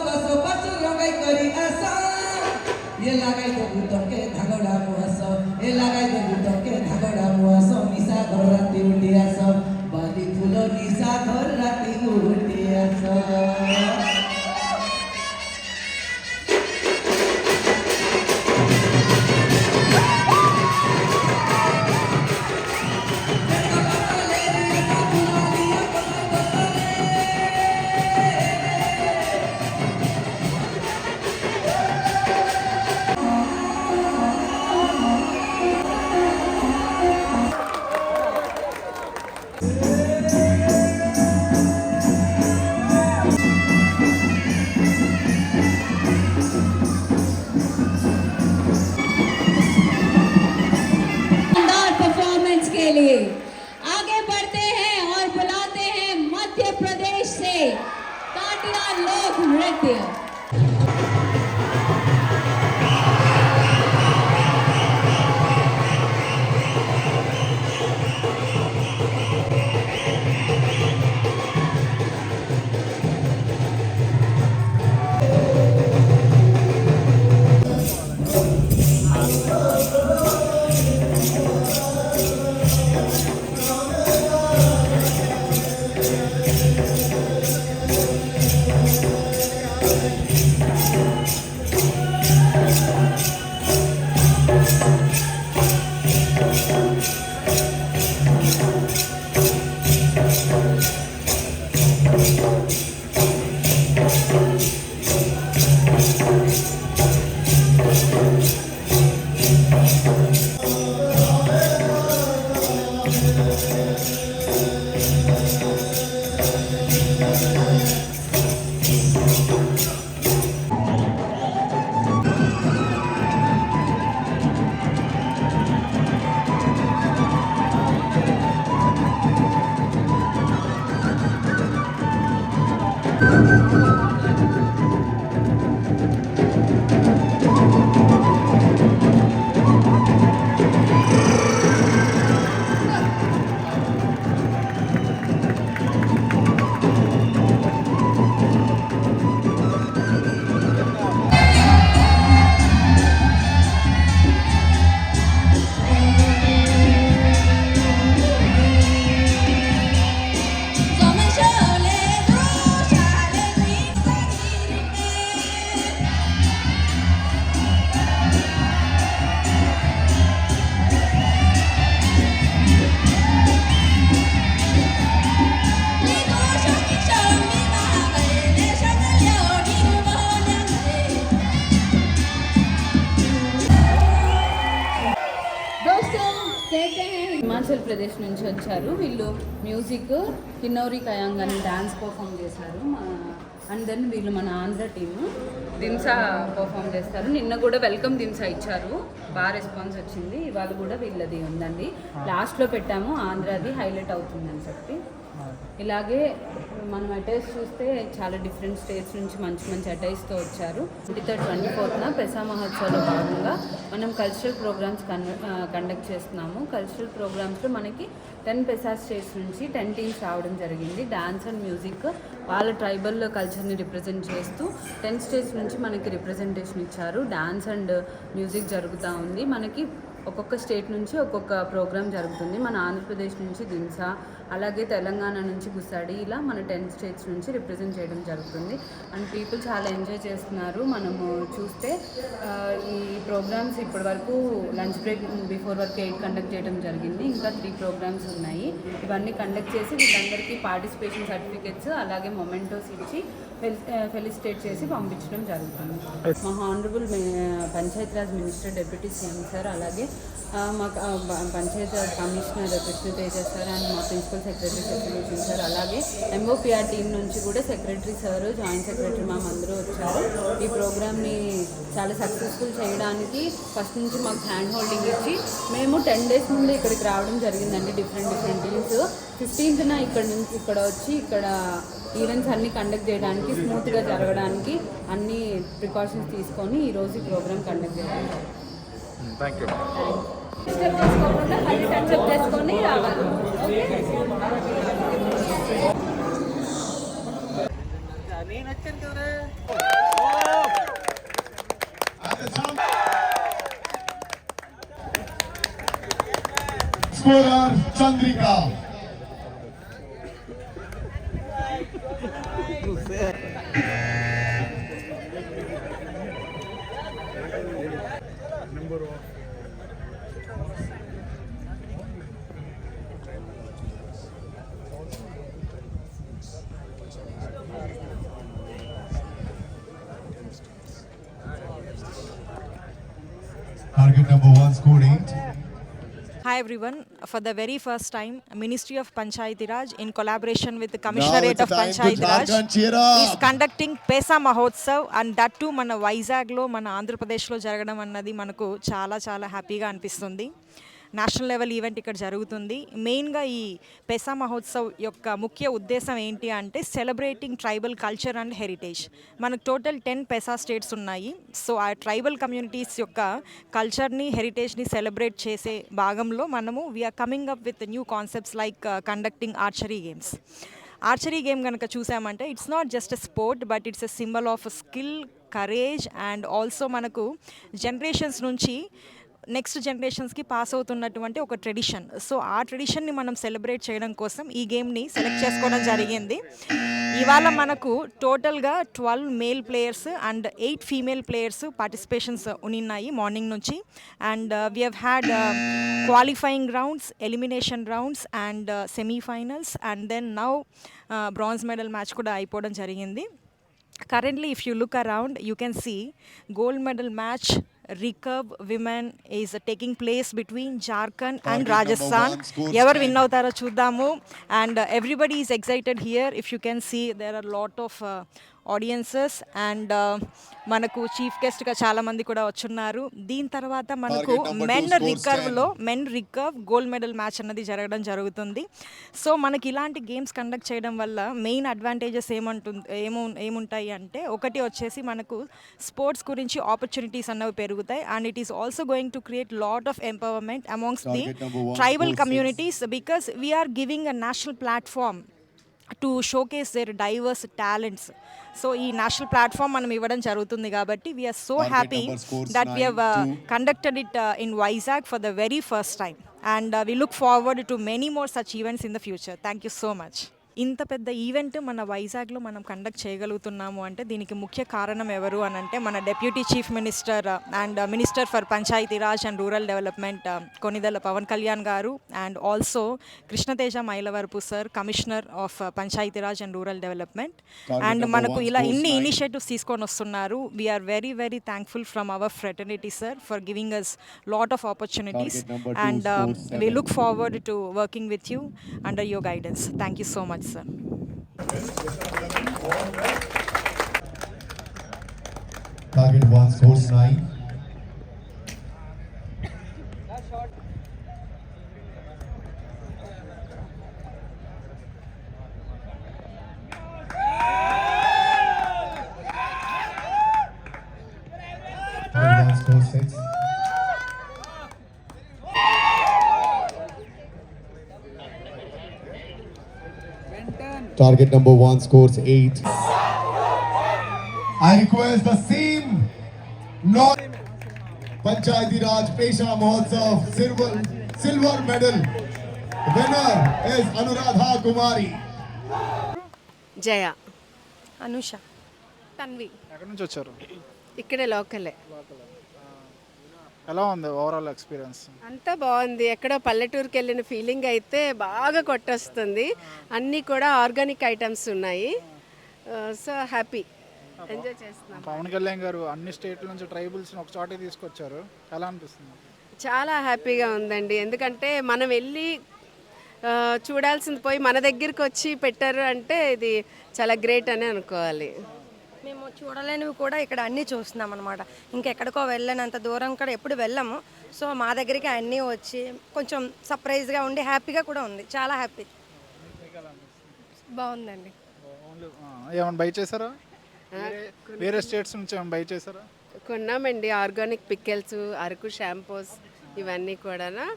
बसो बचो रंगाई करी आसा ये लगाई दे बुटके धागोड़ा मुआसो ये लगाई दे बुटके धागोड़ा मुआसो निशा घर राती उठी आसो बाली फूलो निशा घर राती उठी आसो आगे बढ़ते हैं और बुलाते हैं मध्य प्रदेश से काटिया लोक नृत्य। హిమాచల్ ప్రదేశ్ నుంచి వచ్చారు వీళ్ళు. మ్యూజిక్ కిన్నౌరి కయాంగ్ అని డాన్స్ పర్ఫామ్ చేశారు. అండ్ దెన్ వీళ్ళు మన ఆంధ్ర టీము దింసా పర్ఫామ్ చేస్తారు. నిన్న కూడా వెల్కమ్ దింసా ఇచ్చారు, బాగా రెస్పాన్స్ వచ్చింది. ఇవాళ కూడా వీళ్ళది ఉందండి, లాస్ట్లో పెట్టాము, ఆంధ్రాది హైలైట్ అవుతుందని చెప్పి. ఇలాగే మనం అటైర్స్ చూస్తే చాలా డిఫరెంట్ స్టేట్స్ నుంచి మంచి మంచి అటైర్స్తో వచ్చారు. 23rd 24th పెసా మహోత్సవంలో భాగంగా మనం కల్చరల్ ప్రోగ్రామ్స్ కండక్ట్ చేస్తున్నాము. కల్చరల్ ప్రోగ్రామ్స్లో మనకి 10 పెసా స్టేట్స్ నుంచి 10 టీమ్స్ రావడం జరిగింది. డాన్స్ అండ్ మ్యూజిక్ వాళ్ళ ట్రైబల్ కల్చర్ని రిప్రజెంట్ చేస్తూ 10 స్టేట్స్ నుంచి మనకి రిప్రజెంటేషన్ ఇచ్చారు. డాన్స్ అండ్ మ్యూజిక్ జరుగుతూ ఉంది. మనకి ఒక్కొక్క స్టేట్ నుంచి ఒక్కొక్క ప్రోగ్రామ్ జరుగుతుంది. మన ఆంధ్రప్రదేశ్ నుంచి దింసా, అలాగే తెలంగాణ నుంచి గుసాడి, ఇలా మన 10 స్టేట్స్ నుంచి రిప్రజెంట్ చేయడం జరుగుతుంది. అండ్ పీపుల్ చాలా ఎంజాయ్ చేస్తున్నారు. మనము చూస్తే ఈ ప్రోగ్రామ్స్ ఇప్పటి వరకు లంచ్ బ్రేక్ బిఫోర్ వరకు 8 కండక్ట్ చేయడం జరిగింది. ఇంకా 3 ప్రోగ్రామ్స్ ఉన్నాయి. ఇవన్నీ కండక్ట్ చేసి వీళ్ళందరికీ పార్టిసిపేషన్ సర్టిఫికెట్స్ అలాగే మొమెంటోస్ ఇచ్చి ఫెలిసిటేట్ చేసి పంపించడం జరుగుతుంది. మా honourable Panchayati Raj minister deputy CM sir, అలాగే మా Panchayati Raj commissioner Krishna Teja sir and మా ప్రిన్సిపల్ సెక్రటరీ సెక్రటరీ సార్, అలాగే ఎంఓపిఆర్ టీం నుంచి కూడా secretary sir, joint secretary ma'am అందరూ వచ్చారు. ఈ ప్రోగ్రామ్ని చాలా సక్సెస్ఫుల్ చేయడానికి ఫస్ట్ నుంచి మాకు హ్యాండ్ హోల్డింగ్ ఇచ్చి మేము 10 days ముందు ఇక్కడికి రావడం జరిగిందండి. డిఫరెంట్ టీమ్స్ 15th ఇక్కడ వచ్చి ఇక్కడ ఈవెంట్స్ అన్నీ కండక్ట్ చేయడానికి, స్మూత్గా జరగడానికి అన్ని ప్రికాషన్స్ తీసుకొని ఈరోజు ఈ ప్రోగ్రామ్ కండక్ట్ చేయడానికి చేసుకోకుండా మళ్ళీ టచ్అప్ చేసుకొని రావాలి. scorer Chandrika. Target number 1 scored 8. Hi everyone. For the very first time, Ministry of Panchayati Raj in collaboration with the Commissionerate of Panchayati Raj is conducting Pesa Mahotsav, and that too మన వైజాగ్లో మన ఆంధ్రప్రదేశ్లో జరగడం అన్నది మనకు చాలా చాలా హ్యాపీగా అనిపిస్తుంది. నేషనల్ లెవెల్ ఈవెంట్ ఇక్కడ జరుగుతుంది. మెయిన్గా ఈ పెసా మహోత్సవ్ యొక్క ముఖ్య ఉద్దేశం ఏంటి అంటే celebrating tribal culture and heritage. మనకు టోటల్ 10 పెసా స్టేట్స్ ఉన్నాయి. సో ఆ ట్రైబల్ కమ్యూనిటీస్ యొక్క కల్చర్ని హెరిటేజ్ని సెలబ్రేట్ చేసే భాగంలో మనము we're coming up with new concepts like conducting archery games. Archery game కనుక చూసామంటే it's not just a sport, but it's a symbol of skill, courage and also మనకు జనరేషన్స్ నుంచి నెక్స్ట్ జనరేషన్స్కి పాస్ అవుతున్నటువంటి ఒక ట్రెడిషన్. సో ఆ ట్రెడిషన్ని మనం celebrate చేయడం కోసం ఈ గేమ్ని సెలెక్ట్ చేసుకోవడం జరిగింది. ఇవాళ మనకు టోటల్గా 12 male players and 8 female players participations ఉన్నాయి మార్నింగ్ నుంచి. And we have had qualifying rounds, elimination rounds and semifinals, and then now bronze medal match కూడా అయిపోవడం జరిగింది. Currently, if you look around, you can see gold medal match recurve women is taking place between Jharkhand and Rajasthan. Ever win avutaro chuddaamu, and everybody is excited here. If you can see, there are a lot of audiences and మనకు chief గెస్ట్గా చాలామంది కూడా వచ్చున్నారు. దీని తర్వాత మనకు men recurve gold medal match అన్నది జరగడం జరుగుతుంది. సో మనకి ఇలాంటి గేమ్స్ కండక్ట్ చేయడం వల్ల మెయిన్ అడ్వాంటేజెస్ ఏముంటాయి అంటే, ఒకటి వచ్చేసి మనకు స్పోర్ట్స్ గురించి ఆపర్చునిటీస్ అన్నవి పెరుగుతాయి. And it is also going to create lot of empowerment amongst the tribal communities, because we're giving a national platform to showcase their diverse talents. So ఈ నేషనల్ ప్లాట్ఫామ్ మనం ఇవ్వడం జరుగుతుంది కాబట్టి we're so happy that we have conducted it in Vizag for the very first time, and we look forward to many more such events in the future. Thank you so much. ఇంత పెద్ద event మన వైజాగ్లో మనం conduct చేయగలుగుతున్నాము అంటే దీనికి ముఖ్య కారణం ఎవరు అని అంటే, మన deputy chief minister and minister for panchayat raj and rural development Konidela Pawan Kalyan garu, and also Krishnateja Mylavarapu sir, commissioner of panchayat raj and rural development. And మనకు ఇలా ఇన్ని ఇనిషియేటివ్స్ తీసుకొని వస్తున్నారు. We're very very thankful from our fraternity sir for giving us lot of opportunities, and we look forward to working with you under your guidance. Thank you so much, sir. Target 1 scores 9. Target 1 scores 6. Target number 1 scores 8. I request the same North Panchayati Raj Pesha Mahotsav silver medal winner is Anuradha Kumari. జయ, అనుష, తన్వి. ఎక్కడి నుంచి వచ్చారు? ఇక్కడే లోకలే. ఎలా ఉంది overall experience? అంతా బాగుంది. ఎక్కడో పల్లెటూరుకి వెళ్ళిన ఫీలింగ్ అయితే బాగా కొట్టొస్తుంది. అన్నీ కూడా ఆర్గానిక్ ఐటమ్స్ ఉన్నాయి. సో హ్యాపీ, ఎంజాయ్ చేస్తున్నాం. పవన్ కళ్యాణ్ గారు అన్ని స్టేట్ల నుంచి ట్రైబల్స్ ఒక చోటే తీసుకొచ్చారు. ఎలా అనిపిస్తుంది? చాలా హ్యాపీగా ఉందండి. ఎందుకంటే మనం వెళ్ళి చూడాల్సింది పోయి మన దగ్గరికి వచ్చి పెట్టారు అంటే ఇది చాలా గ్రేట్ అని అనుకోవాలి. మేము చూడలేనివి కూడా ఇక్కడ అన్నీ చూస్తున్నాం అనమాట. ఇంకెక్కడికో వెళ్ళనంత దూరం కూడా ఎప్పుడు వెళ్ళాము. సో మా దగ్గరికి అన్నీ వచ్చి కొంచెం సర్ప్రైజ్గా ఉండి హ్యాపీగా కూడా ఉంది. చాలా హ్యాపీ. బాగుందండి. ఏమైనా బై చేశారా? వేరే స్టేట్స్ నుంచి ఏమైనా బై చేశారా? కొన్నామండి. ఆర్గానిక్ పికెల్స్, అరకు షాంపూస్ ఇవన్నీ కూడా,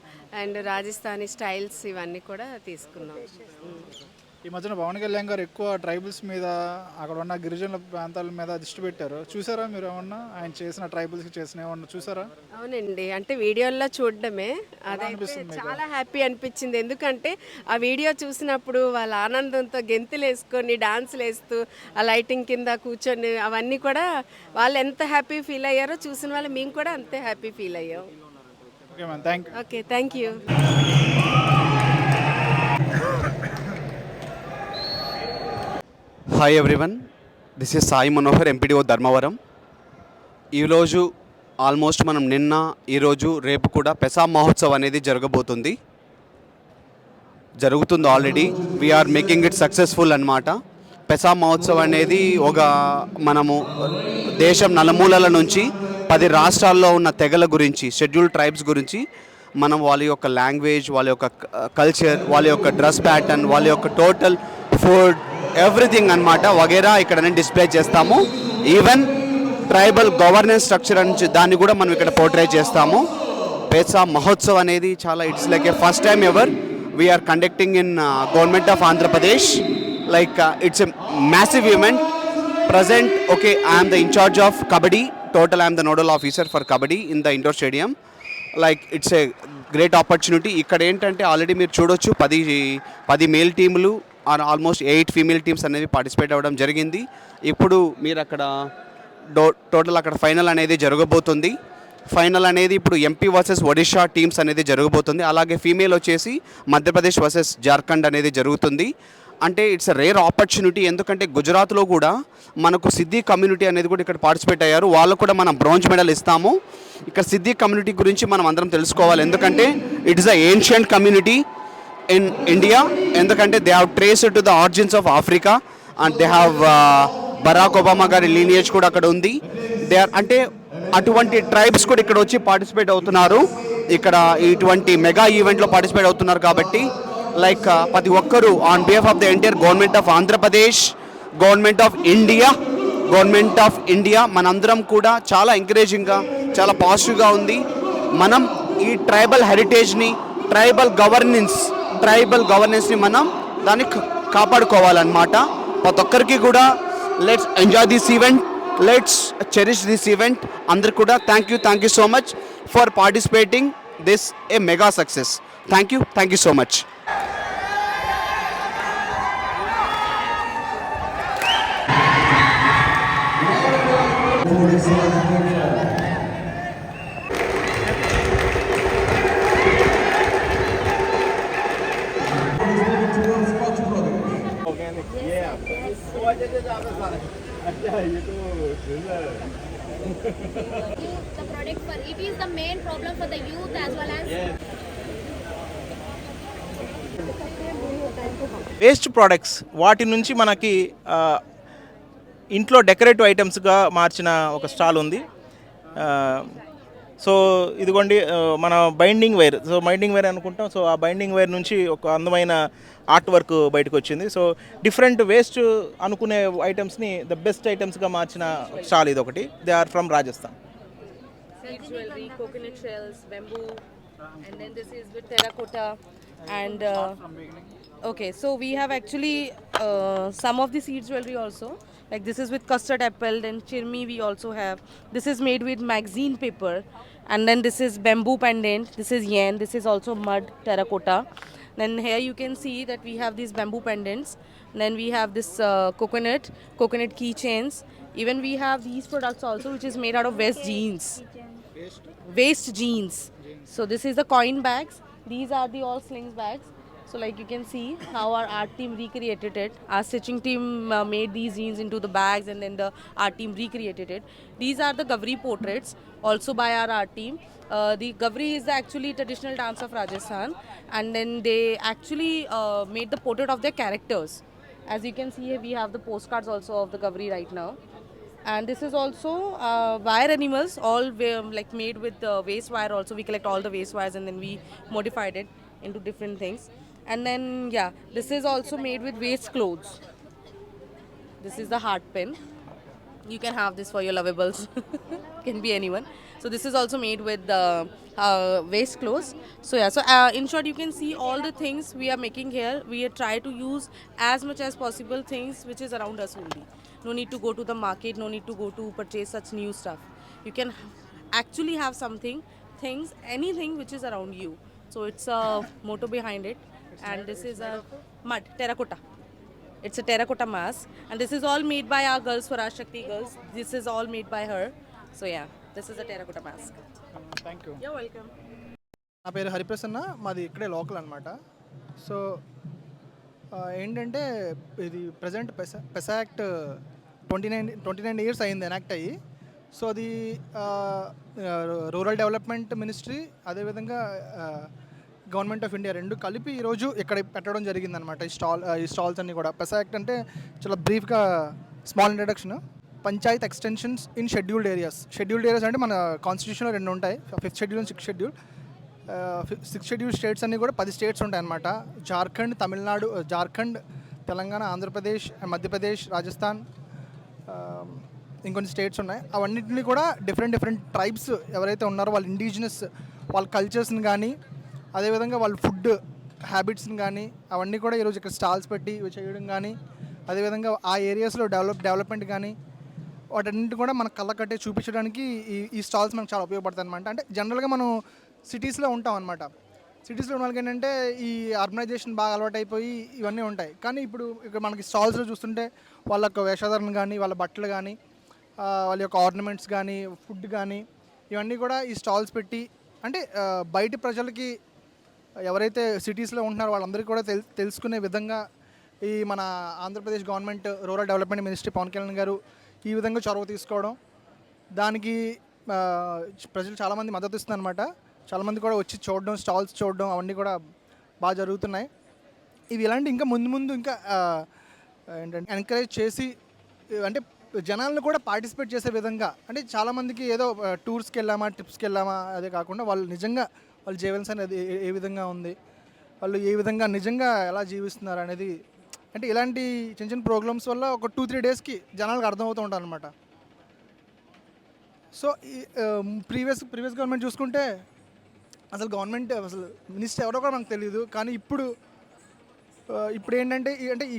అండ్ రాజస్థానీ స్టైల్స్ ఇవన్నీ కూడా తీసుకున్నాం. ఈ మధ్యన పవన్ కళ్యాణ్ గారు ఎక్కువ ట్రైబల్స్ మీద, అక్కడ ఉన్న గిరిజనుల ప్రాంతాల మీద దృష్టి పెట్టారు. చూసారా మీరు ఏమన్నా ఆయన చేసిన ట్రైబల్స్కి చేసిన ఏమన్నా చూసారా? అవునండి, అంటే వీడియోల్లో చూడడమే అదైతే చాలా హ్యాపీ అనిపించింది. ఎందుకంటే ఆ వీడియో చూసినప్పుడు వాళ్ళ ఆనందంతో గెంతులు వేసుకొని డాన్సులు వేస్తూ ఆ లైటింగ్ కింద కూర్చొని అవన్నీ కూడా వాళ్ళు ఎంత హ్యాపీ ఫీల్ అయ్యారో చూసిన వాళ్ళు మేము కూడా అంతే హ్యాపీ ఫీల్ అయ్యాం. Okay ma'am, thank you. Okay, thank you. Hi everyone, this is Sai Manohar, MPDO Dharmavaram. ఈరోజు ఆల్మోస్ట్ మనం నిన్న, ఈరోజు, రేపు కూడా పెసా మహోత్సవ్ అనేది జరుగుతుంది already. We're making it successful అన్నమాట. పెసా మహోత్సవ్ అనేది మనము దేశం నలుమూలల నుంచి 10 రాష్ట్రాల్లో ఉన్న తెగల గురించి, షెడ్యూల్డ్ ట్రైబ్స్ గురించి మనం వాళ్ళ యొక్క లాంగ్వేజ్, వాళ్ళ యొక్క కల్చర్, వాళ్ళ యొక్క డ్రెస్ ప్యాటర్న్, వాళ్ళ యొక్క టోటల్ ఫుడ్, ఎవ్రీథింగ్ అన్నమాట వగేరా ఇక్కడ డిస్ప్లే చేస్తాము. ఈవెన్ ట్రైబల్ గవర్నెన్స్ స్ట్రక్చర్ నుంచి దాన్ని కూడా మనం ఇక్కడ పోర్ట్రే చేస్తాము. పెసా మహోత్సవ్ అనేది చాలా it's like a first time ever we're conducting in government of Andhra Pradesh. Like it's a massive event. Present, okay, I am the in charge of Kabaddi. Total, I am the nodal officer for Kabaddi in the indoor stadium. Like, it's a great opportunity. ఇక్కడ ఏంటంటే already మీరు చూడొచ్చు 10 male టీములు or almost 8 female teams అనేవి participate అవ్వడం జరిగింది. ఇప్పుడు మీరు అక్కడ టోటల్ అక్కడ ఫైనల్ అనేది జరగబోతుంది. ఫైనల్ అనేది ఇప్పుడు ఎంపీ వర్సెస్ ఒడిషా టీమ్స్ అనేది జరగబోతుంది. అలాగే ఫీమేల్ వచ్చేసి మధ్యప్రదేశ్ వర్సెస్ జార్ఖండ్ అనేది జరుగుతుంది. అంటే ఇట్స్ అ రేర్ ఆపర్చునిటీ. ఎందుకంటే గుజరాత్లో కూడా మనకు సిద్ధి కమ్యూనిటీ అనేది కూడా ఇక్కడ పార్టిసిపేట్ అయ్యారు. వాళ్ళకు కూడా మనం బ్రాంజ్ మెడల్ ఇస్తాము. ఇక్కడ సిద్ధి కమ్యూనిటీ గురించి మనం అందరం తెలుసుకోవాలి. ఎందుకంటే it is a ancient community in India. ఎందుకంటే they have traced to the origins of Africa and they have Barack Obama గారి లీనియేజ్ కూడా అక్కడ ఉంది. దే ఆర్ అంటే అటువంటి ట్రైబ్స్ కూడా ఇక్కడ వచ్చి పార్టిసిపేట్ అవుతున్నారు. ఇక్కడ ఇటువంటి మెగా ఈవెంట్లో పార్టిసిపేట్ అవుతున్నారు. కాబట్టి లైక్ ప్రతి ఒక్కరూ on behalf of the entire government of Andhra Pradesh, government of India మనందరం కూడా చాలా ఎంకరేజింగ్గా, చాలా పాజిటివ్గా ఉంది. మనం ఈ ట్రైబల్ హెరిటేజ్ని, ట్రైబల్ గవర్నెన్స్ని మనం దాన్ని కాపాడుకోవాలన్నమాట. ప్రతి ఒక్కరికి కూడా let's enjoy this event, let's cherish this event. అందరికి కూడా thank you so much for participating this a mega success. Thank you so much. The product for it is the main problem for the youth as well as waste products, వాటి నుంచి మనకి ఇంట్లో decorative ఐటమ్స్గా మార్చిన ఒక stall ఉంది. So ఇదిగోండి మన binding wire. So binding wire అనుకుంటాం. సో ఆ బైండింగ్ వైర్ నుంచి ఒక అందమైన ఆర్ట్ వర్క్ బయటకు వచ్చింది. సో డిఫరెంట్ వేస్ట్ అనుకునే ఐటమ్స్ని ద బెస్ట్ ఐటమ్స్గా మార్చిన స్టాల్ ఇది ఒకటి. They are from Rajasthan. Jewelry, coconut shells, bamboo, and then this is with terracotta and okay, so we have actually some of the seed jewelry also. Like this is with custard apple, then chirmi we also have. This is made with magazine paper, and then this is bamboo pendant. This is yen. This is also mud terracotta. Then here you can see that we have these bamboo pendants. Then we have this coconut keychains. Even we have these products also, which is made out of waste jeans. So this is the coin bags. These are the all slings bags. So like you can see how our art team recreated it. Our stitching team made these jeans into the bags, and then the art team recreated it. These are the Gavri portraits also by our art team. The Gavri is actually traditional dance of Rajasthan, and then they actually made the portrait of their characters. As you can see here, we have the postcards also of the Gavri right now. And this is also wire animals, all like made with waste wire also. We collect all the waste wires and then we modified it into different things. And then yeah, this is also made with waste clothes. This is the heart pin. You can have this for your lovables. Can be anyone. So this is also made with waste clothes. So yeah, so in short, you can see all the things we are making here. We try to use as much as possible things which is around us only. No need to go to the market, no need to go to purchase such new stuff. You can actually have anything which is around you. So it's a motto behind it. And this is a mud, terracotta. It's a terracotta mask, and this is all made by our girls, Swaraj Shakti girls. This is all made by her. So yeah, this is a terracotta mask. Thank you. You're welcome. నా పేరు హరిప్రసన్న, మాది ఇక్కడే local అనమాట. So ఏంటంటే ఇది present పెసా act 29 years అయింది enact అయ్యి. So అది రూరల్ డెవలప్మెంట్ మినిస్ట్రీ అదేవిధంగా గవర్నమెంట్ ఆఫ్ ఇండియా రెండు కలిపి ఈరోజు ఇక్కడ పెట్టడం జరిగిందనమాట. ఈ స్టాల్స్ అన్నీ కూడా. పెసా యాక్ట్ అంటే చాలా బ్రీఫ్గా small introduction. Panchayat extensions in scheduled areas. Scheduled areas అంటే మన కాన్స్టిట్యూషన్లో 2 ఉంటాయి, 5th schedule and 6th schedule. 6th schedule states అన్నీ కూడా 10 స్టేట్స్ ఉంటాయి అన్నమాట. జార్ఖండ్, తమిళనాడు, జార్ఖండ్, తెలంగాణ, ఆంధ్రప్రదేశ్, మధ్యప్రదేశ్, రాజస్థాన్, ఇంకొన్ని స్టేట్స్ ఉన్నాయి. అవన్నింటినీ కూడా డిఫరెంట్ ట్రైబ్స్ ఎవరైతే ఉన్నారో వాళ్ళ ఇండిజినస్ వాళ్ళ కల్చర్స్ని కానీ అదేవిధంగా వాళ్ళ ఫుడ్ హ్యాబిట్స్ని కానీ అవన్నీ కూడా ఈరోజు ఇక్కడ స్టాల్స్ పెట్టి ఇవి చేయడం కానీ అదేవిధంగా ఆ ఏరియాస్లో డెవలప్మెంట్ కానీ వాటన్నింటి కూడా మనకు కళ్ళ కట్టే చూపించడానికి ఈ స్టాల్స్ మనకు చాలా ఉపయోగపడతాయి అనమాట. అంటే జనరల్గా మనం సిటీస్లో ఉంటాం అనమాట. సిటీస్లో ఉన్న వాళ్ళకి ఏంటంటే ఈ అర్బనైజేషన్ బాగా అలవాటు అయిపోయి ఇవన్నీ ఉంటాయి. కానీ ఇప్పుడు ఇక్కడ మనకి స్టాల్స్లో చూస్తుంటే వాళ్ళ యొక్క వేషధారణ కానీ వాళ్ళ బట్టలు కానీ వాళ్ళ యొక్క ఆర్నమెంట్స్ కానీ ఫుడ్ కానీ ఇవన్నీ కూడా ఈ స్టాల్స్ పెట్టి అంటే బయట ప్రజలకి ఎవరైతే సిటీస్లో ఉంటున్నారో వాళ్ళందరికీ కూడా తెలుసుకునే విధంగా ఈ మన Andhra Pradesh government rural development ministry Pawan Kalyan garu ఈ విధంగా చొరవ తీసుకోవడం, దానికి ప్రజలు చాలామంది మద్దతు ఇస్తున్నారన్నమాట. చాలామంది కూడా వచ్చి చూడడం, స్టాల్స్ చూడడం అవన్నీ కూడా బాగా జరుగుతున్నాయి. ఇవి ఇలాంటి ఇంకా ముందు ఇంకా ఏంటంటే ఎంకరేజ్ చేసి అంటే జనాలను కూడా పార్టిసిపేట్ చేసే విధంగా, అంటే చాలామందికి ఏదో టూర్స్కి వెళ్ళామా ట్రిప్స్కి వెళ్ళామా అదే కాకుండా వాళ్ళు నిజంగా వాళ్ళ జీవనశైలి అది ఏ విధంగా ఉంది, వాళ్ళు ఏ విధంగా నిజంగా ఎలా జీవిస్తున్నారు అనేది, అంటే ఇలాంటి చిన్న ప్రోగ్రామ్స్ వల్ల ఒక 2-3 డేస్కి జనాలకు అర్థమవుతూ ఉంటారు అనమాట. సో ప్రీవియస్ గవర్నమెంట్ చూసుకుంటే అసలు గవర్నమెంట్ అసలు మినిస్టర్ ఎవరో కూడా మనకు తెలియదు. కానీ ఇప్పుడు ఏంటంటే అంటే ఈ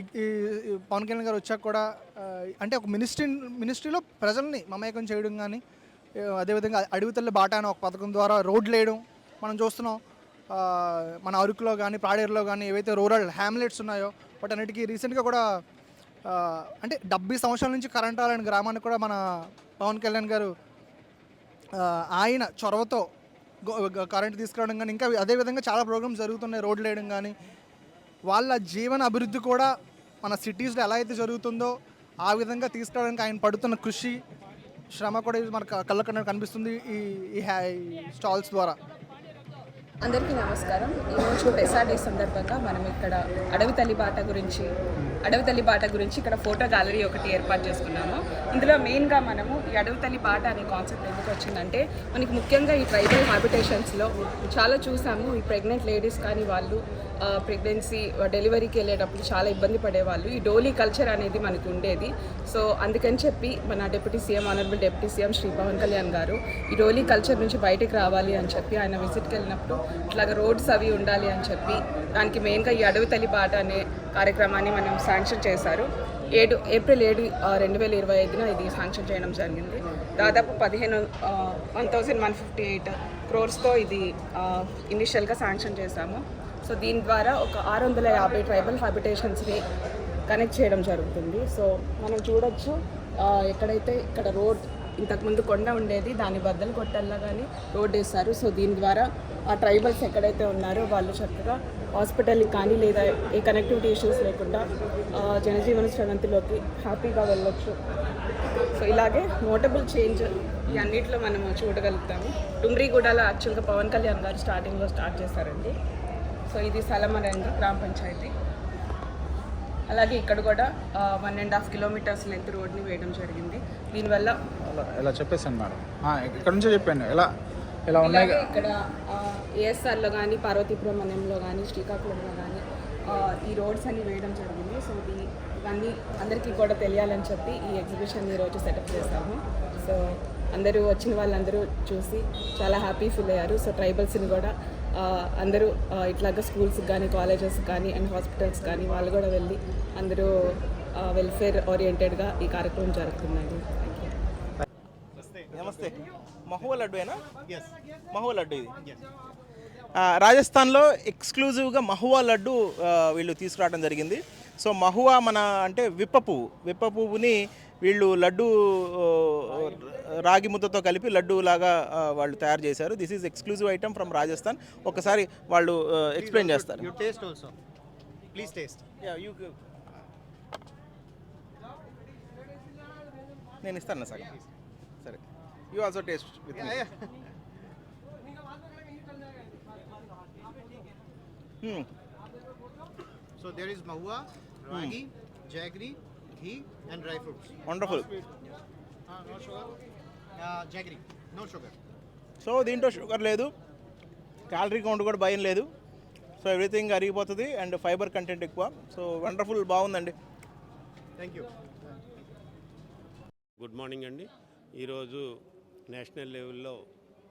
పవన్ కళ్యాణ్ గారు వచ్చాక కూడా అంటే ఒక మినిస్ట్రీలో ప్రజల్ని మమేకం చేయడం కానీ అదేవిధంగా అడవి తల్లి బాట అనే ఒక పథకం ద్వారా రోడ్లు వేయడం మనం చూస్తున్నాం. మన అరకులో కానీ పాడేరులో కానీ ఏవైతే రూరల్ హ్యామ్లెట్స్ ఉన్నాయో వాటన్నిటికీ రీసెంట్గా కూడా అంటే 70 సంవత్సరాల నుంచి కరెంట్ రాలని గ్రామానికి కూడా మన పవన్ కళ్యాణ్ గారు ఆయన చొరవతో కరెంట్ తీసుకురావడం కానీ ఇంకా అదేవిధంగా చాలా ప్రోగ్రామ్స్ జరుగుతున్నాయి. రోడ్లు వేయడం కానీ వాళ్ళ జీవన అభివృద్ధి కూడా మన సిటీస్లో ఎలా అయితే జరుగుతుందో ఆ విధంగా తీసుకురావడానికి ఆయన పడుతున్న కృషి శ్రమ కూడా మన కళ్ళ కనిపిస్తుంది ఈ స్టాల్స్ ద్వారా. అందరికీ నమస్కారం. ఈరోజు పెసా డే సందర్భంగా మనం ఇక్కడ అడవి తల్లి బాట గురించి ఇక్కడ ఫోటో గ్యాలరీ ఒకటి ఏర్పాటు చేసుకున్నాము. ఇందులో మెయిన్గా మనము ఈ అడవి తల్లి బాట అనే కాన్సెప్ట్ ఎందుకు వచ్చిందంటే మనకి ముఖ్యంగా ఈ ట్రైబల్ హ్యాబిటేషన్స్లో చాలా చూసాము. ఈ ప్రెగ్నెంట్ లేడీస్ కానీ వాళ్ళు ప్రెగ్నెన్సీ డెలివరీకి వెళ్ళేటప్పుడు చాలా ఇబ్బంది పడేవాళ్ళు. ఈ డోలీ కల్చర్ అనేది మనకు ఉండేది. సో అందుకని చెప్పి మన honourable deputy CM Shri Pawan Kalyan garu ఈ డోలీ కల్చర్ నుంచి బయటకు రావాలి అని చెప్పి ఆయన విజిట్కి వెళ్ళినప్పుడు ఇట్లాగ రోడ్స్ అవి ఉండాలి అని చెప్పి దానికి మెయిన్గా ఈ అడవి తల్లి బాట అనే కార్యక్రమాన్ని మనం శాంక్షన్ చేశారు. ఏప్రిల్ 7, 2025 ఇది శాంక్షన్ చేయడం జరిగింది. దాదాపు 1158 crores ఇది ఇనిషియల్గా శాంక్షన్ చేశాము. సో దీని ద్వారా ఒక 650 ట్రైబల్ హ్యాబిటేషన్స్ని కనెక్ట్ చేయడం జరుగుతుంది. సో మనం చూడొచ్చు ఎక్కడైతే ఇక్కడ రోడ్ ఇంతకుముందు కొండ ఉండేది దాన్ని బద్దలు కొట్టల్లా కానీ రోడ్ వేస్తారు. సో దీని ద్వారా ఆ ట్రైబల్స్ ఎక్కడైతే ఉన్నారో వాళ్ళు చక్కగా హాస్పిటల్కి కానీ లేదా ఏ కనెక్టివిటీ ఇష్యూస్ లేకుండా జనజీవన స్రవంతిలోకి హ్యాపీగా వెళ్ళొచ్చు. సో ఇలాగే నోటబుల్ చేంజ్ ఈ అన్నింటిలో మనం చూడగలుగుతాము. డుమ్రిగూడలో యాక్చువల్గా పవన్ కళ్యాణ్ గారు స్టార్టింగ్లో స్టార్ట్ చేశారండి. సో ఇది సలమరండి గ్రామ పంచాయతీ. అలాగే ఇక్కడ కూడా 1.5 kilometers లెంత్ రోడ్ని వేయడం జరిగింది. దీనివల్ల ఎలా చెప్పేసాను మేడం, ఇక్కడ నుంచే చెప్పాను ఎలా ఉన్నాయి. ఇక్కడ ఏఎస్ఆర్లో కానీ పార్వతీపురం మనంలో కానీ శ్రీకాకుళంలో కానీ ఈ రోడ్స్ అన్ని వేయడం జరిగింది. సో ఇవన్నీ అందరికీ కూడా తెలియాలని చెప్పి ఈ ఎగ్జిబిషన్ ఈరోజు సెటప్ చేస్తాము. సో అందరూ వచ్చిన వాళ్ళందరూ చూసి చాలా హ్యాపీ ఫీల్ అయ్యారు. సో ట్రైబల్స్ని కూడా అందరూ ఇట్లాగా స్కూల్స్కి కానీ కాలేజెస్కి కానీ అండ్ హాస్పిటల్స్ కానీ వాళ్ళు కూడా వెళ్ళి అందరూ వెల్ఫేర్ ఓరియంటెడ్గా ఈ కార్యక్రమం జరుగుతుందండి. నమస్తే. మహువా లడ్డూనా? మహువా లడ్డు ఇది. రాజస్థాన్లో ఎక్స్క్లూజివ్గా మహువా లడ్డు వీళ్ళు తీసుకురావడం జరిగింది. సో మహువా మన అంటే విప్ప పువ్వుని వీళ్ళు లడ్డు రాగి ముద్దతో కలిపి లడ్డు లాగా వాళ్ళు తయారు చేశారు. This is exclusive item from Rajasthan. ఒకసారి వాళ్ళు ఎక్స్ప్లెయిన్ చేస్తారు. Please taste. నేను ఇస్తాను సగం. సరే, you also taste with me. So there is mahua, ragi, jaggery, ghee and dry fruits. Wonderful. No sugar. Jaggery, no sugar. So దీంట్లో షుగర్ లేదు, calorie count కూడా భయం లేదు. సో ఎవ్రీథింగ్ అరిగిపోతుంది అండ్ ఫైబర్ కంటెంట్ ఎక్కువ. సో వండర్ఫుల్, బాగుందండి. Thank you. Good morning అండి. ఈరోజు నేషనల్ లెవెల్లో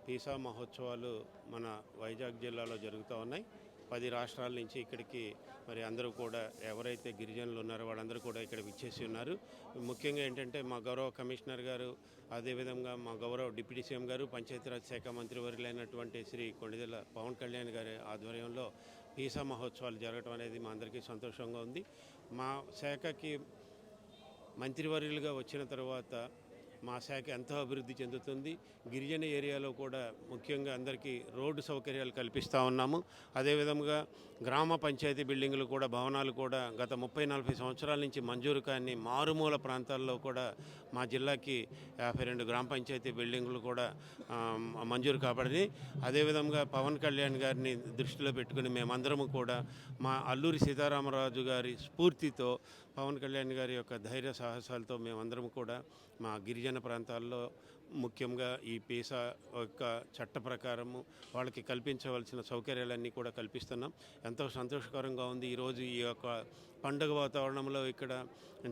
పీసా మహోత్సవాలు మన వైజాగ్ జిల్లాలో జరుగుతూ ఉన్నాయి. 10 రాష్ట్రాల నుంచి ఇక్కడికి మరి అందరూ కూడా ఎవరైతే గిరిజనులు ఉన్నారో వాళ్ళందరూ కూడా ఇక్కడ విచ్చేసి ఉన్నారు. ముఖ్యంగా ఏంటంటే మా గౌరవ కమిషనర్ గారు, అదేవిధంగా మా గౌరవ డిప్యూటీ సీఎం గారు, పంచాయతీరాజ్ శాఖ మంత్రివర్యులైనటువంటి శ్రీ కొండిదెల పవన్ కళ్యాణ్ గారి ఆధ్వర్యంలో పీసా మహోత్సవాలు జరగడం అనేది మా అందరికీ సంతోషంగా ఉంది. మా శాఖకి మంత్రివర్యులుగా వచ్చిన తర్వాత మా శాఖ ఎంతో అభివృద్ధి చెందుతుంది. గిరిజన ఏరియాలో కూడా ముఖ్యంగా అందరికీ రోడ్డు సౌకర్యాలు కల్పిస్తూ ఉన్నాము. అదేవిధంగా గ్రామ పంచాయతీ బిల్డింగులు కూడా, భవనాలు కూడా గత 30-40 సంవత్సరాల నుంచి మంజూరు కాని మారుమూల ప్రాంతాల్లో కూడా మా జిల్లాకి 52 గ్రామ పంచాయతీ బిల్డింగులు కూడా మంజూరు కాబడింది. అదేవిధంగా పవన్ కళ్యాణ్ గారిని దృష్టిలో పెట్టుకుని మేమందరము కూడా మా అల్లూరి సీతారామరాజు గారి స్ఫూర్తితో, పవన్ కళ్యాణ్ గారి యొక్క ధైర్య సాహసాలతో మేమందరం కూడా మా గిరిజన ప్రాంతాల్లో ముఖ్యంగా ఈ పీసా యొక్క చట్ట ప్రకారము వాళ్ళకి కల్పించవలసిన సౌకర్యాలన్నీ కూడా కల్పిస్తున్నాం. ఎంతో సంతోషకరంగా ఉంది. ఈరోజు ఈ యొక్క పండుగ వాతావరణంలో ఇక్కడ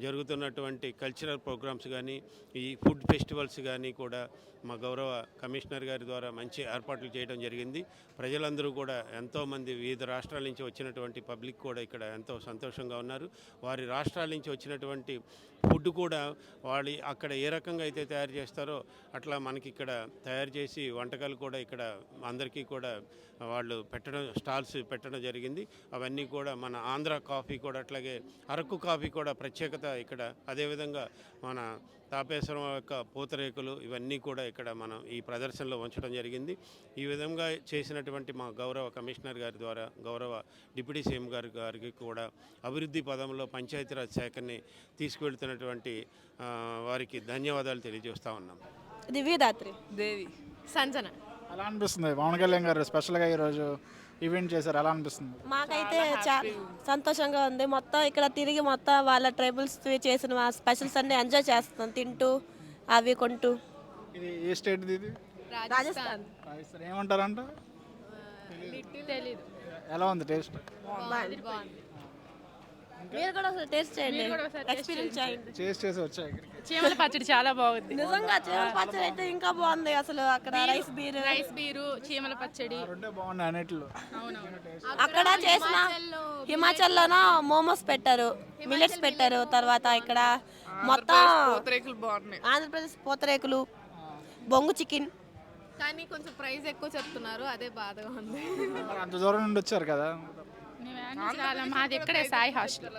జరుగుతున్నటువంటి కల్చరల్ ప్రోగ్రామ్స్ కానీ, ఈ ఫుడ్ ఫెస్టివల్స్ కానీ కూడా మా గౌరవ కమిషనర్ గారి ద్వారా మంచి ఏర్పాట్లు చేయడం జరిగింది. ప్రజలందరూ కూడా ఎంతోమంది వివిధ రాష్ట్రాల నుంచి వచ్చినటువంటి పబ్లిక్ కూడా ఇక్కడ ఎంతో సంతోషంగా ఉన్నారు. వారి రాష్ట్రాల నుంచి వచ్చినటువంటి ఫుడ్ కూడా వాళ్ళు అక్కడ ఏ రకంగా అయితే తయారు చేస్తారో అట్లా మనకి ఇక్కడ తయారు చేసి వంటకాలు కూడా ఇక్కడ అందరికీ కూడా వాళ్ళు స్టాల్స్ పెట్టడం జరిగింది. అవన్నీ కూడా మన ఆంధ్ర కాఫీ కూడా, అట్లాగే అరకు కాఫీ కూడా ప్రత్యేకత ఇక్కడ. అదేవిధంగా మన తాపేశ్వరం యొక్క పూతరేకులు, ఇవన్నీ కూడా ఇక్కడ మనం ఈ ప్రదర్శనలో ఉంచడం జరిగింది. ఈ విధంగా చేసినటువంటి మా గౌరవ కమిషనర్ గారి ద్వారా, గౌరవ డిప్యూటీ సీఎం గారికి కూడా అభివృద్ధి పదంలో పంచాయతీరాజ్ శాఖని తీసుకువెళ్తున్నటువంటి వారికి ధన్యవాదాలు తెలియజేస్తూ ఉన్నాం. దివ్యదాత్రి, దేవి, సంజన. ఎలా అనిపిస్తుంది పవన్ కళ్యాణ్ గారు స్పెషల్గా ఈరోజు ఈవెంట్ చేశారు? ఎలా అనిపిస్తుంది? మాకైతే చాలా సంతోషంగా ఉంది. మొత్తం ఇక్కడ తిరిగి మొత్తం వాళ్ళ ట్రైబల్స్ చేసిన స్పెషల్స్ అన్ని ఎంజాయ్ చేస్తాం, తింటూ అవి కొంటూ. ఇది ఏ స్టేట్ ఇది? రాజస్థాన్. రాజస్థాన్. ఏమంటారంట? తెలీదు. ఎలా ఉంది టేస్ట్? మీరు కూడా టేస్ట్ చేయండి, ఎక్స్పీరియన్స్ చేయండి. చేసి వచ్చాయి. చీమల పచ్చడి చాలా బాగుంది. నిజంగా చీమల పచ్చడి అయితే ఇంకా బాగుంది. అసలు అక్కడ రైస్ బీరు, చీమల పచ్చడి బాగున్నాయి అన్నిట్లో. అక్కడ చేసిన హిమాచల్లోనో మోమోస్ పెట్టారు, మిల్లెట్స్ పెట్టారు. తర్వాత ఇక్కడ మొత్తం పూతరేకులు బాగున్నాయి. ఆంధ్రప్రదేశ్ పూతరేకులు, బొంగు చికెన్. కానీ కొంచెం ప్రైస్ ఎక్కువ చెప్తున్నారు, అదే బాధగా ఉంది. అంత దూరం నుండి వచ్చారు కదా. మాది ఇక్కడే సాయి హాస్టల్.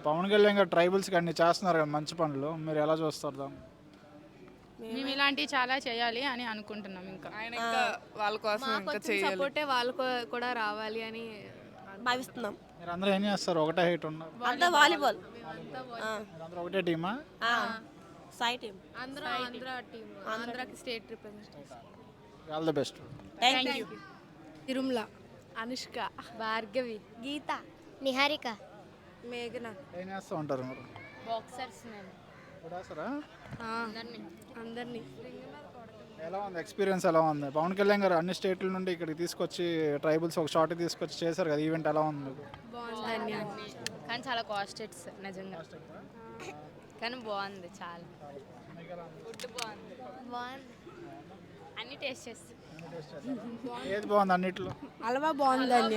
పవన్ కళ్యాణ్ గారు ట్రైబల్స్కి అన్ని చేస్తున్నారు కదా మంచి పనులు, మీరు ఎలా చూస్తారు దాన్ని? మేము ఇలాంటివి చాలా చేయాలి అని అనుకుంటున్నాం. ఇంకా వాళ్ళ కోసం సపోర్టే వాళ్ళు కూడా రావాలి అని భావిస్తున్నాం. మీరు అందరూ ఏం చేస్తారు? ఒకటే హైట్ ఉన్నారు, అంతా వాలీబాల్. అందరూ ఒకటే టీమా? సాయి టీం. ఆంధ్రాకి state representative. All the best. Thank you. Tirumala, Anushka, Bhargavi, Geetha, Niharika, మేఘన. ఏం చేస్తూ ఉంటారు మీరు? బాక్సర్స్ మేము. కొడేస్తారా అందరినీ. ఎలా ఉంది ఎక్స్పీరియన్స్? ఎలా ఉంది? పవన్ కళ్యాణ్ గారు అన్ని స్టేట్ల నుండి ఇక్కడికి తీసుకొచ్చి ట్రైబల్స్ ఒక షార్ట్ తీసుకొచ్చి చేశారు కదా, ఈవెంట్ ఎలా ఉంది మీకు? కానీ చాలా కాస్టెడ్స్ నిజంగా, కానీ బాగుంది చాలా. ఫుడ్ బాగుంది, అన్ని టేస్ట్ చేస్తాం. ఏది బాగుంది అన్నిట్లో? హల్వా బాగుందండి.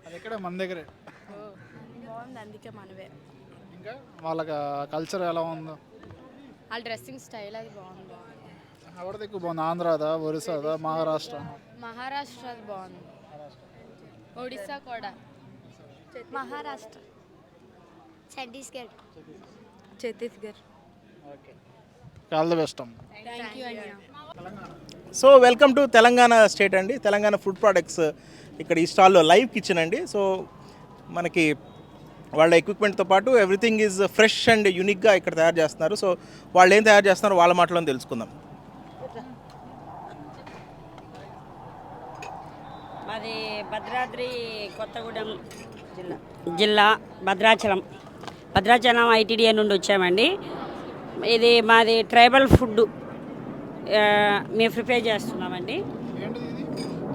అది ఎక్కడ మన దగ్గరే బాగుంది, అందుకే మనవే. ఇంకా వాళ్ళకి కల్చర్ ఎలా ఉందో? వాళ్ళ డ్రెస్సింగ్ స్టైల్ అది బాగుంది. ఎవరిది ఎక్కువ బాగుంది? ఆంధ్రాదా, ఒరిస్సాదా, మహారాష్ట్ర? మహారాష్ట్ర అది బాగుంది, ఒడిస్సా కూడా. Maharashtra, Chhattisgarh. Okay, all the best. Thank you అండి. So welcome to Telangana state అండి. తెలంగాణ ఫుడ్ ప్రోడక్ట్స్ ఇక్కడ ఈ స్టాల్లో లైవ్ కిచెన్ అండి. సో మనకి వాళ్ళ ఎక్విప్మెంట్తో పాటు ఎవ్రీథింగ్ ఈజ్ ఫ్రెష్ అండ్ యూనిక్గా ఇక్కడ తయారు చేస్తున్నారు. సో వాళ్ళు ఏం తయారు చేస్తున్నారో వాళ్ళ మాటలో తెలుసుకుందాం. మాది భద్రాద్రి కొత్తగూడెం జిల్లా భద్రాచలం ఐటీడీఏ నుండి వచ్చామండి. ఇది మాది ట్రైబల్ ఫుడ్ మేము ప్రిపేర్ చేస్తున్నామండి.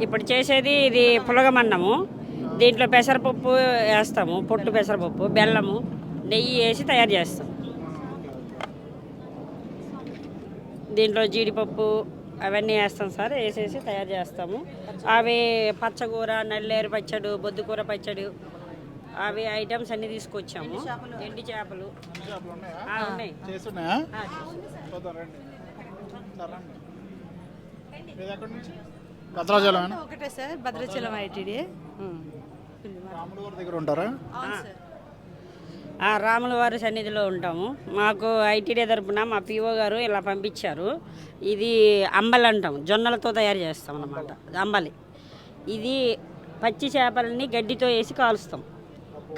ఇప్పుడు చేసేది ఇది పులగమన్నము. దీంట్లో పెసరపప్పు వేస్తాము, పొట్టు పెసరపప్పు, బెల్లము, నెయ్యి వేసి తయారు చేస్తాం. దీంట్లో జీడిపప్పు అవన్నీ వేస్తాం సార్, వేసేసి తయారు చేస్తాము. అవి పచ్చకూర, నల్లేరు పచ్చడి, బొద్దుకూర పచ్చడి, అవి ఐటమ్స్ అన్నీ తీసుకొచ్చాము. ఎండి చేపలు ఉన్నాయి. భద్రాచలం ఒకటే సార్, భద్రాచలం ఐటీడీఏ. దగ్గర ఉంటారా? రాముల వారి సన్నిధిలో ఉంటాము. మాకు ఐటీడీ తరపున మా పిఓ గారు ఇలా పంపించారు. ఇది అంబలి అంటాం, జొన్నలతో తయారు చేస్తాం అన్నమాట. అంబలి ఇది పచ్చి చేపలని గడ్డితో వేసి కాలుస్తాం.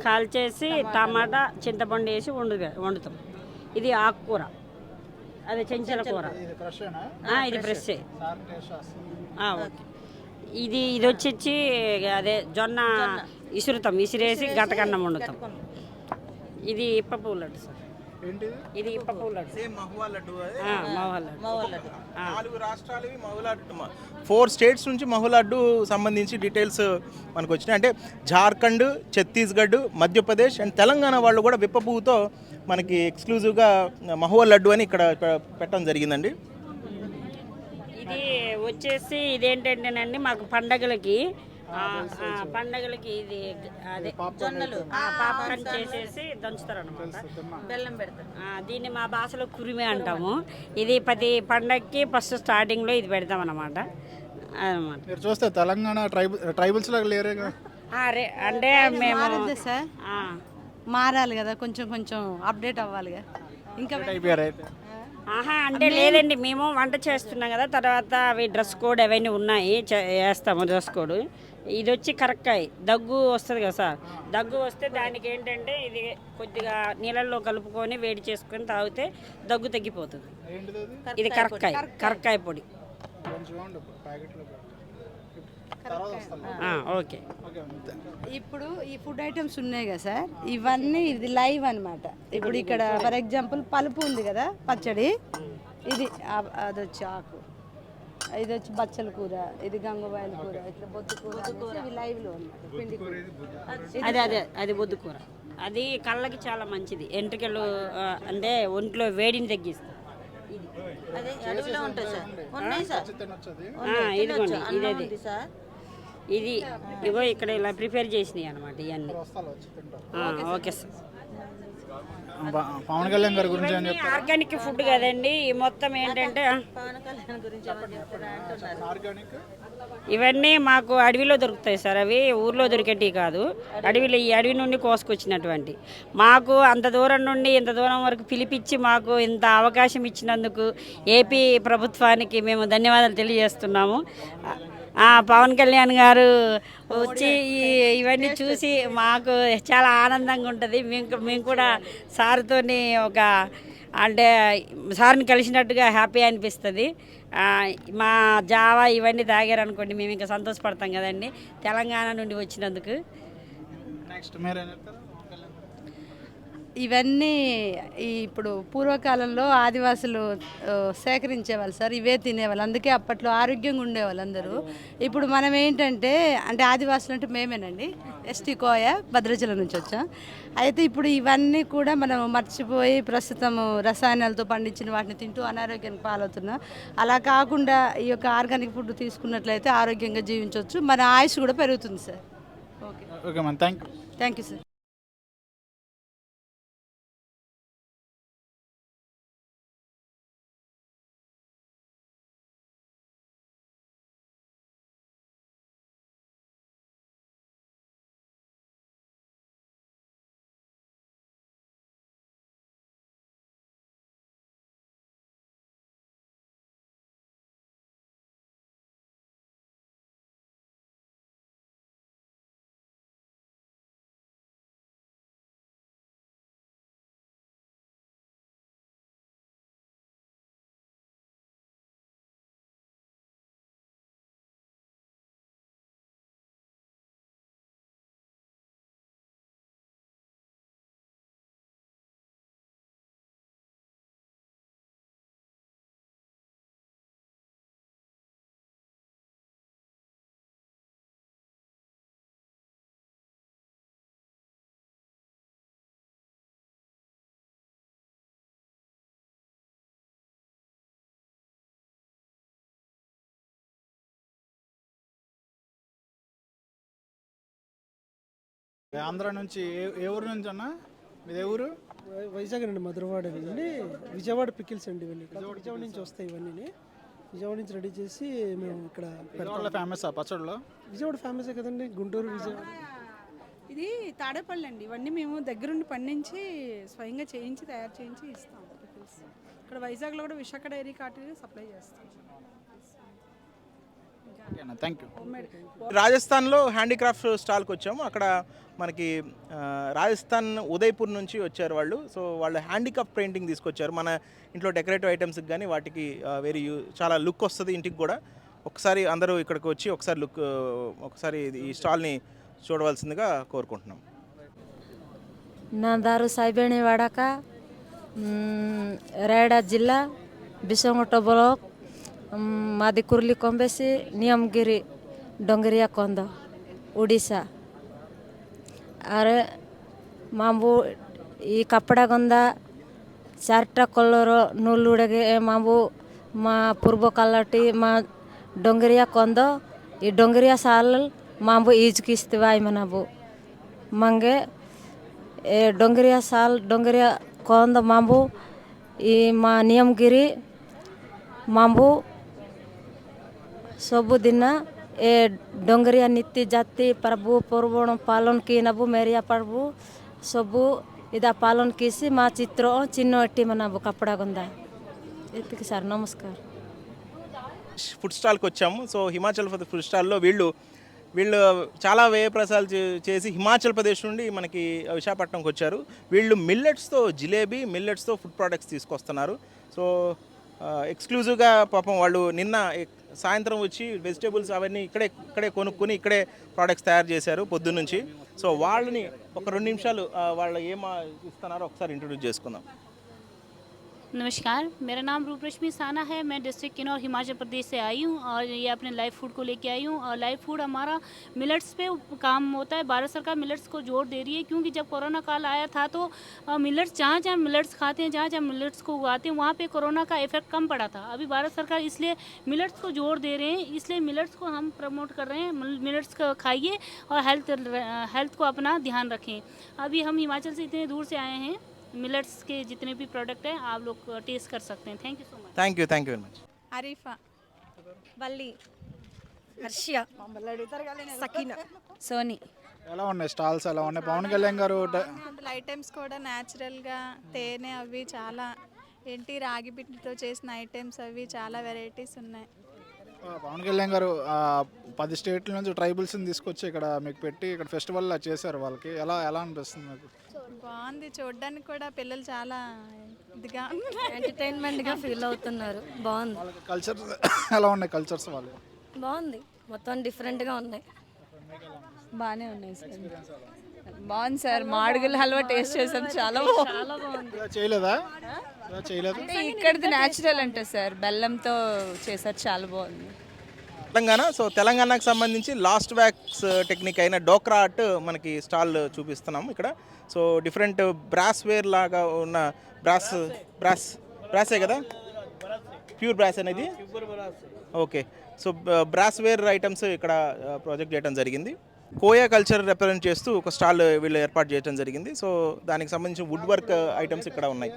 కాల్చేసి టమాటా, చింతపండు వేసి వండుతాం. ఇది ఆకుకూర, అదే చెంచల కూర. ఇది ఫ్రెష్. ఓకే. ఇది వచ్చి అదే జొన్న ఇసిరేసి గటకన్నం వండుతాం. ఇది ఇప్ప పువ్వు లడ్డు సార్. ఇది ఇప్ప పువ్వు లడ్డు. మహువా లడ్డు. మహువా లడ్డు. 4 రాష్ట్రాలవి మహువా లడ్డు. 4 స్టేట్స్ నుంచి మహువా లడ్డు సంబంధించి డీటెయిల్స్ మనకు వచ్చినాయి. అంటే జార్ఖండ్, ఛత్తీస్గఢ్, మధ్యప్రదేశ్ అండ్ తెలంగాణ వాళ్ళు కూడా విప్ప పువ్వుతో మనకి ఎక్స్క్లూజివ్గా మహువా లడ్డు అని ఇక్కడ పెట్టడం జరిగిందండి. ఇది వచ్చేసి ఇదేంటంటేనండి, మాకు పండగలకి ఇది అదే జొన్నలు పాపకం చేసేసి దంచుతారు అనమాట, బెల్లం పెడతారు. దీన్ని మా భాషలో కురిమే అంటాము. ఇది ప్రతి పండగకి ఫస్ట్ స్టార్టింగ్లో ఇది పెడతాం అనమాట. మీరు చూస్తే తెలంగాణ ట్రైబల్స్ లాగా లేరే అంటే మేము సార్ మారాలి కదా, కొంచెం అప్డేట్ అవ్వాలిగా. ఇంకా అంటే లేదండి, మేము వంట చేస్తున్నాం కదా, తర్వాత అవి డ్రెస్ కోడ్ అవన్నీ ఉన్నాయి, వేస్తాము డ్రెస్ కోడ్. ఇది వచ్చి కరక్కాయ, దగ్గు వస్తుంది కదా సార్. దగ్గు వస్తే దానికి ఏంటంటే ఇది కొద్దిగా నీళ్ళల్లో కలుపుకొని వేడి చేసుకొని తాగితే దగ్గు తగ్గిపోతుంది. ఇది కరక్కాయ పొడి. ఓకే. ఇప్పుడు ఈ ఫుడ్ ఐటమ్స్ ఉన్నాయి కదా సార్, ఇవన్నీ ఇది లైవ్ అనమాట. ఇప్పుడు ఇక్కడ ఫర్ ఎగ్జాంపుల్ పలుపు ఉంది కదా, పచ్చడి, ఇది అది వచ్చి ఆకు, ఇది వచ్చి బచ్చల కూర, ఇది గంగవాయల కూర, ఇట్లా బొద్దు కూర, ఇవి లైవ్లో అన్నమాట. పిండి కూర, అది బొద్దు కూర. అది కళ్ళకి చాలా మంచిది, ఎంట్రుకలు అంటే ఒంట్లో వేడిని తగ్గిస్తుంది. ఇదిగోండి, ఇది ఇగో ఇక్కడ ఇలా ప్రిపేర్ చేసినాయి అనమాట ఇవన్నీ. Okay sir. పవన్ కళ్యాణ్ గారి గురించి ఆర్గానిక్ ఫుడ్ కదండి. ఈ మొత్తం ఏంటంటే ఇవన్నీ మాకు అడవిలో దొరుకుతాయి సార్. అవి ఊర్లో దొరికేటివి కాదు, ఈ అడవి నుండి కోసుకొచ్చినటువంటి. మాకు అంత దూరం నుండి ఇంత దూరం వరకు పిలిపించి మాకు ఇంత అవకాశం ఇచ్చినందుకు ఏపీ ప్రభుత్వానికి మేము ధన్యవాదాలు తెలియజేస్తున్నాము. పవన్ కళ్యాణ్ గారు వచ్చి ఇవన్నీ చూసి మాకు చాలా ఆనందంగా ఉంటుంది. మేము కూడా సార్తో ఒక అంటే సార్ని కలిసినట్టుగా హ్యాపీ అనిపిస్తుంది. మా జావా ఇవన్నీ తాగారనుకోండి మేము ఇంకా సంతోషపడతాం కదండి, తెలంగాణ నుండి వచ్చినందుకు. నెక్స్ట్ ఇవన్నీ ఇప్పుడు పూర్వకాలంలో ఆదివాసులు సేకరించేవాళ్ళు సార్, ఇవే తినేవాళ్ళు. అందుకే అప్పట్లో ఆరోగ్యంగా ఉండేవాళ్ళు అందరూ. ఇప్పుడు మనం ఏంటంటే, అంటే ఆదివాసులు అంటే మేమేనండి, ఎస్టీ కోయ భద్రాచలం నుంచి వచ్చాం. అయితే ఇప్పుడు ఇవన్నీ కూడా మనం మర్చిపోయి ప్రస్తుతం రసాయనాలతో పండించిన వాటిని తింటూ అనారోగ్యానికి పాలవుతున్నాం. అలా కాకుండా ఈ యొక్క ఆర్గానిక్ ఫుడ్ తీసుకున్నట్లయితే ఆరోగ్యంగా జీవించవచ్చు, మన ఆయుష్ కూడా పెరుగుతుంది sir. Okay okay ma'am, thank you sir. Andhra నుంచి ఏ ఊరు నుంచి అన్న? మీది ఊరు? వైజాగ్ అండి, మధురవాడ అండి. విజయవాడ పికిల్స్ అండి ఇవన్నీ. విజయవాడ నుంచి వస్తాయి ఇవన్నీ. విజయవాడ నుంచి రెడీ చేసి మేము ఇక్కడ ఫేమస్ పచ్చడిలో. విజయవాడ ఫేమసే కదండి, గుంటూరు విజయవాడ. ఇది తాడేపల్లి అండి. ఇవన్నీ మేము దగ్గరుండి పండించి స్వయంగా చేయించి తయారు చేయించి ఇస్తాం పికిల్స్. ఇక్కడ వైజాగ్లో కూడా విశాఖ డైరీ కార్ట్ సప్లై చేస్తాం. Thank you. రాజస్థాన్లో హ్యాండీక్రాఫ్ట్ స్టాల్కి వచ్చాము. అక్కడ మనకి రాజస్థాన్ ఉదయ్పూర్ నుంచి వచ్చారు వాళ్ళు. సో వాళ్ళు హ్యాండీక్రాఫ్ట్ పెయింటింగ్ తీసుకొచ్చారు. మన ఇంట్లో డెకరేటివ్ ఐటమ్స్కి కానీ వాటికి చాలా లుక్ వస్తుంది ఇంటికి కూడా. ఒకసారి అందరూ ఇక్కడికి వచ్చి ఒకసారి ఈ స్టాల్ని చూడవలసిందిగా కోరుకుంటున్నాం. नांदारू साइबेणीवाड़ा का रायगढ़ जिला बिसंगोट ब्लॉक मादी कुर्ली कोंबेसी नियमगिरी डोंगरिया कोंद उड़ीसा अरे मांबू ಈ ಕಪ್ಪಡಗೊಂದ ಚಾರ್ಟ ಕೊಲ್ಲರು ನೂಲುಡೆಗೆ ಮಾಂಬು ಮಾ ಪೂರ್ವ ಕಲ್ಲಟಿ ಮಾ ಡೊಂಗರಿಯಾ ಕೊಂದ ಈ ಡೊಂಗರಿಯಾ ಸಾಲ್ ಮಾಂಬು ಈಜ್ಕಿಸ್ತೀವಾಯ್ ಮನಬು ಮಂಗೆ ಡೊಂಗರಿಯಾ ಸಾಲ್ ಡೊಂಗರಿಯಾ ಕೊಂದ ಮಾಂಬು ಈ ಮಾ ನಿಯಮಗಿರಿ ಮಾಂಬು सबुदिन ए डोंगरिया नीति जाति प्रभु पर्वण पालन की नबु मेरिया प्रभु सबु इदा पालन किसी मा चित्र चिन्ह एट्टी मनाबु कपड़ा गंदा इतकी సార్ నమస్కారం. ఫుడ్ స్టాల్కి వచ్చాము. సో హిమాచల్ ఫుడ్ స్టాల్లో వీళ్ళు చాలా వ్యయ ప్రసారాలు చేసి హిమాచల్ ప్రదేశ్ నుండి మనకి విశాఖపట్నంకి వచ్చారు. వీళ్ళు మిల్లెట్స్తో జిలేబీ, మిల్లెట్స్తో ఫుడ్ ప్రోడక్ట్స్ తీసుకొస్తున్నారు. సో ఎక్స్క్లూజివ్గా పాపం వాళ్ళు నిన్న సాయంత్రం వచ్చి వెజిటేబుల్స్ అవన్నీ ఇక్కడే కొనుక్కొని ఇక్కడే ప్రోడక్ట్స్ తయారు చేశారు పొద్దున్నుంచి. సో వాళ్ళని ఒక 2 నిమిషాలు వాళ్ళు ఏం ఇస్తున్నారో ఒకసారి ఇంట్రొడ్యూస్ చేసుకుందాం. नमस्कार, मेरा नाम रूपरश्मि साना है. मैं डिस्ट्रिक्ट किन्नौर हिमाचल प्रदेश से आई हूँ और ये अपने लाइव फूड को लेके आई हूँ. और लाइव फूड हमारा मिलेट्स पे काम होता है. भारत सरकार मिलेट्स को जोर दे रही है क्योंकि जब कोरोना काल आया था तो मिलेट्स जहाँ मिलेट्स खाते हैं, जहाँ मिलेट्स को उगाते हैं, वहाँ पे कोरोना का इफेक्ट कम पड़ा था. अभी भारत सरकार इसलिए मिलेट्स को जोर दे रहे हैं, इसलिए मिलेट्स को हम प्रमोट कर रहे हैं. मिलेट्स को खाइए और हेल्थ को अपना ध्यान रखें. अभी हम हिमाचल से इतने दूर से आए हैं. मिलेट्स के जितने भी प्रोडक्ट हैं आप लोग टेस्ट कर सकते हैं. Thank you so much. Thank you very much. Arifa, బల్లి, హర్షియా, సకీనా, సోనీ. ఎలా ఉన్నాయి స్టాల్స్? ఎలా ఉన్నాయి? పవన్ కళ్యాణ్ గారు ఐటమ్స్ కూడా న్యాచురల్గా తేనె అవి చాలా ఏంటి రాగి పిండితో చేసిన ఐటమ్స్ అవి చాలా వెరైటీస్ ఉన్నాయి. పవన్ కళ్యాణ్ గారు 10 స్టేట్ల నుంచి ట్రైబల్స్ని తీసుకొచ్చి ఇక్కడ మీకు పెట్టి ఇక్కడ ఫెస్టివల్ చేశారు. వాళ్ళకి ఎలా అనిపిస్తుంది మీకు? బాగుంది, చూడడానికి కూడా పిల్లలు చాలా ఇదిగా ఎంటర్టైన్మెంట్గా ఫీల్ అవుతున్నారు. బాగుంది. కల్చర్స్ ఎలా ఉన్నాయి? కల్చర్స్ వాళ్ళు బాగుంది, మొత్తం డిఫరెంట్గా ఉన్నాయి. బాగానే ఉన్నాయి సార్. బాగుంది సార్, మాడుగుల హల్వా టేస్ట్ చేసాం, చాలా బాగుంది. చేయలేదా చేయలేదు అంటే ఇక్కడిది న్యాచురల్ అంటే సార్, బెల్లంతో చేశారు, చాలా బాగుంది. తెలంగాణ, సో తెలంగాణకు సంబంధించి లాస్ట్ వ్యాక్స్ టెక్నిక్ అయిన డోక్రా ఆర్ట్ మనకి స్టాల్ చూపిస్తున్నాము ఇక్కడ. సో డిఫరెంట్ బ్రాస్ వేర్ లాగా ఉన్న బ్రాసే కదా, ప్యూర్ బ్రాస్ అనేది. Okay, so brass ware items ఇక్కడ ప్రాజెక్ట్ చేయడం జరిగింది. కోయా కల్చర్ రిప్రజెంట్ చేస్తూ ఒక స్టాల్ వీళ్ళు ఏర్పాటు చేయడం జరిగింది. సో దానికి సంబంధించిన వుడ్ వర్క్ ఐటమ్స్ ఇక్కడ ఉన్నాయి.